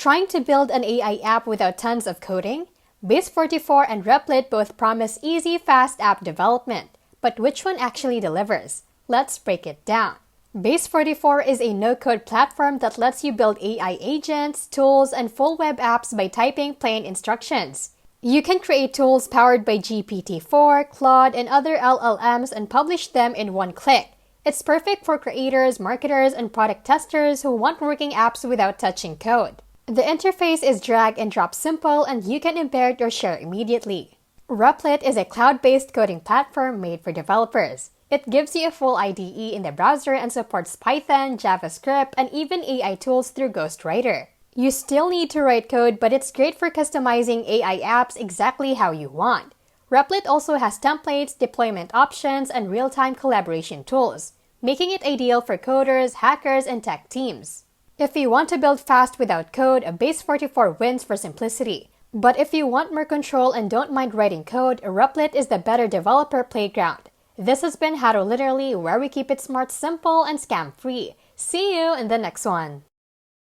Trying to build an AI app without tons of coding? Base44 and Replit both promise easy, fast app development. But which one actually delivers? Let's break it down. Base44 is a no-code platform that lets you build AI agents, tools, and full web apps by typing plain instructions. You can create tools powered by GPT-4, Claude, and other LLMs and publish them in one click. It's perfect for creators, marketers, and product testers who want working apps without touching code. The interface is drag and drop simple, and you can embed or share immediately. Replit is a cloud-based coding platform made for developers. It gives you a full IDE in the browser and supports Python, JavaScript, and even AI tools through Ghostwriter. You still need to write code, but it's great for customizing AI apps exactly how you want. Replit also has templates, deployment options, and real-time collaboration tools, making it ideal for coders, hackers, and tech teams. If you want to build fast without code, a Base44 wins for simplicity. But if you want more control and don't mind writing code, Replit is the better developer playground. This has been How to Literally, where we keep it smart, simple, and scam-free. See you in the next one.